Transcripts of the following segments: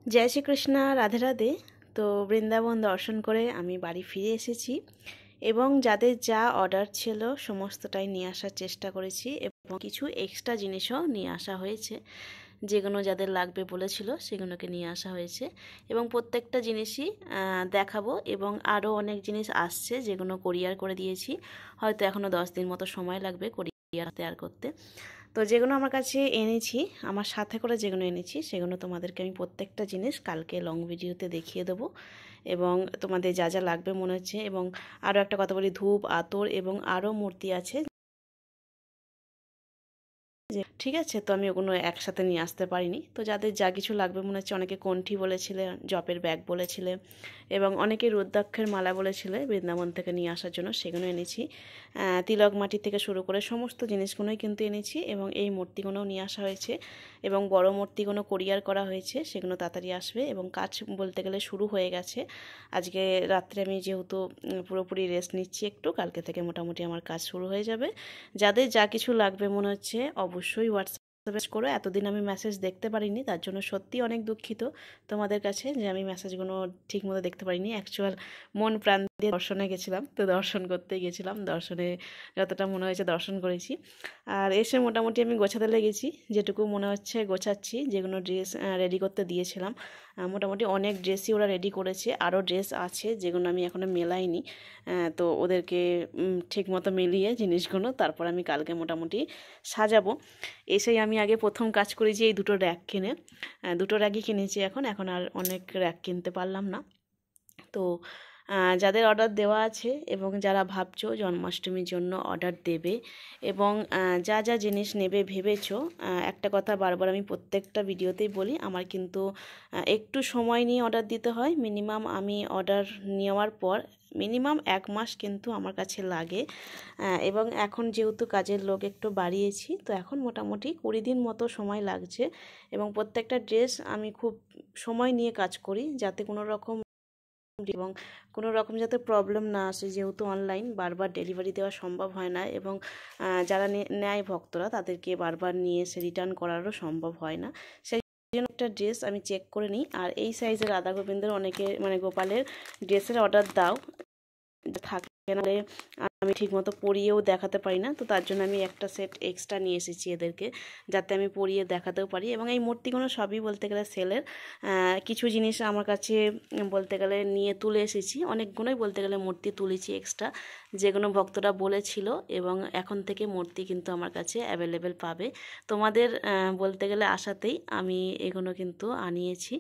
जय श्री कृष्णा राधे राधे। तो বৃন্দাবন দর্শন করে আমি বাড়ি ফিরে এসেছি এবং যাদের যা অর্ডার ছিল সমস্তটাই নিয়ে আসার চেষ্টা করেছি এবং কিছু এক্সট্রা জিনিসও নিয়ে আসা হয়েছে, যেগুলো যাদের লাগবে বলেছিল সেগুলোকে নিয়ে আসা হয়েছে এবং প্রত্যেকটা জিনিসই দেখাবো। এবং আরও অনেক জিনিস আসছে যেগুলো কোরিয়ার করে দিয়েছি, হয়তো এখনও 10 দিন মতো সময় লাগবে কোরিয়ার তৈরি করতে। তো যেগুলো আমার কাছে এনেছি, আমার সাথে করে যেগুলো এনেছি সেগুলো তোমাদেরকে আমি প্রত্যেকটা জিনিস কালকে লং ভিডিওতে দেখিয়ে দেবো এবং তোমাদের যা যা লাগবে মনে হচ্ছে। এবং আরও একটা কথা বলি, ধূপ আতর এবং আরও মূর্তি আছে, ঠিক আছে। তো আমি ওগুলো একসাথে নিয়ে আসতে পারিনি। তো যাদের যা কিছু লাগবে মনে হচ্ছে, অনেকে কণ্ঠি বলেছিলে, জপের ব্যাগ বলেছিলে এবং অনেকে রুদ্রাক্ষের মালা বলেছিলে বৃন্দাবন থেকে নিয়ে আসার জন্য, সেগুলো এনেছি। তিলক মাটি থেকে শুরু করে সমস্ত জিনিসগুলোই কিন্তু এনেছি এবং এই মূর্তিগুলোও নিয়ে আসা হয়েছে এবং বড় মূর্তিগুলো কোরিয়ার করা হয়েছে, সেগুলো তাড়াতাড়ি আসবে এবং কাজ বলতে গেলে শুরু হয়ে গেছে। আজকে রাত্রে আমি যেহেতু পুরোপুরি রেস্ট নিচ্ছি একটু, কালকে থেকে মোটামুটি আমার কাজ শুরু হয়ে যাবে। যাদের যা কিছু লাগবে মনে হচ্ছে অবশ্যই হোয়াটসঅ্যাপ করো। এতদিন আমি মেসেজ দেখতে পারিনি, তার জন্য সত্যি অনেক দুঃখিত তোমাদের কাছে যে আমি মেসেজগুলো ঠিকমতো দেখতে পারিনি। অ্যাকচুয়াল মন প্রাণ দিয়ে দর্শনে গেছিলাম, তো দর্শন করতেই গেছিলাম, দর্শনে যতটা মনে হয়েছে দর্শন করেছি। আর এসে মোটামুটি আমি গোছাতে লেগেছি, যেটুকু মনে হচ্ছে গোছাচ্ছি। যেগুলো ড্রেস রেডি করতে দিয়েছিলাম, মোটামুটি অনেক ড্রেসই ওরা রেডি করেছে, আরও ড্রেস আছে যেগুলো আমি এখনও মেলাইনি। তো ওদেরকে ঠিকমতো মিলিয়ে জিনিসগুলো তারপর আমি কালকে মোটামুটি সাজাবো। এসেই আমি আগে প্রথম কাজ করেছি এই দুটো র্যাক কিনে, দুটো র্যাকই কিনেছি। এখন আর অনেক র্যাক কিনতে পারলাম না। তো যাদের অর্ডার দেওয়া আছে এবং যারা ভাবছো জন্মাষ্টমীর জন্য অর্ডার দেবে এবং যা যা জিনিস নেবে ভেবেছো, একটা কথা বারবার আমি প্রত্যেকটা ভিডিওতেই বলি, আমার কিন্তু একটু সময় নিয়ে অর্ডার দিতে হয়। মিনিমাম আমি অর্ডার নেওয়ার পর মিনিমাম 1 মাস কিন্তু আমার কাছে লাগে এবং এখন যেহেতু কাজের লোক একটু বাড়িয়েছি, তো এখন মোটামুটি 20 দিন মতো সময় লাগছে এবং প্রত্যেকটা ড্রেস আমি খুব সময় নিয়ে কাজ করি যাতে কোনো রকম এবং কোনো রকম যাতে প্রবলেম না আসে, যেহেতু অনলাইন বারবার ডেলিভারি দেওয়া সম্ভব হয় না এবং যারা নেয় ভক্তরা তাদেরকে বারবার নিয়ে এসে রিটার্ন করারও সম্ভব হয় না। সেই জন্য একটা ড্রেস আমি চেক করে নিই। আর এই সাইজের রাধা গোবিন্দের অনেকে গোপালের ড্রেসের অর্ডার দাও, থাকে না, আমি ঠিকমতো পরিয়েও দেখাতে পারি না, তো তার জন্য আমি একটা সেট এক্সট্রা নিয়ে এসেছি এদেরকে, যাতে আমি পরিয়ে দেখাতেও পারি। এবং এই মূর্তিগুলো সবই বলতে গেলে সেলের, কিছু জিনিস আমার কাছে বলতে গেলে নিয়ে তুলে এসেছি, অনেকগুলোই বলতে গেলে মূর্তি তুলেছি এক্সট্রা, যেগুলো ভক্তরা বলেছিল। এবং এখন থেকে মূর্তি কিন্তু আমার কাছে অ্যাভেলেবেল পাবে, তোমাদের বলতে গেলে আশাতেই আমি এগুলো কিন্তু আনিয়েছি।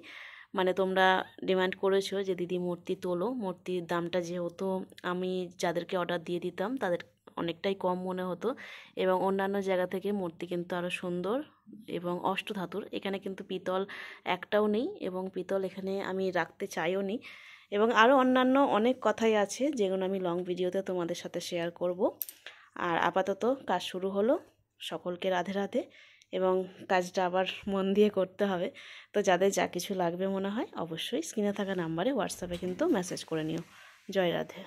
তোমরা ডিমান্ড করেছো যে দিদি মূর্তি তোলো, মূর্তির দামটা যেহেতু আমি যাদেরকে অর্ডার দিয়ে দিতাম তাদের অনেকটাই কম মনে হতো এবং অন্যান্য জায়গা থেকে মূর্তি কিন্তু আরও সুন্দর এবং অষ্টধাতুর। এখানে কিন্তু পিতল একটাও নেই এবং পিতল এখানে আমি রাখতে চাইও নি এবং আরও অন্যান্য অনেক কথাই আছে যেগুলো আমি লং ভিডিওতে তোমাদের সাথে শেয়ার করব। আর আপাতত কাজ শুরু হলো, সকলকে রাধে রাধে এবং কাজটা আবার মন দিয়ে করতে হবে। তো যাদের যা কিছু লাগবে মনে হয় অবশ্যই স্ক্রিনে থাকা নাম্বারে হোয়াটসঅ্যাপে কিন্তু মেসেজ করে নিও। জয় রাধে।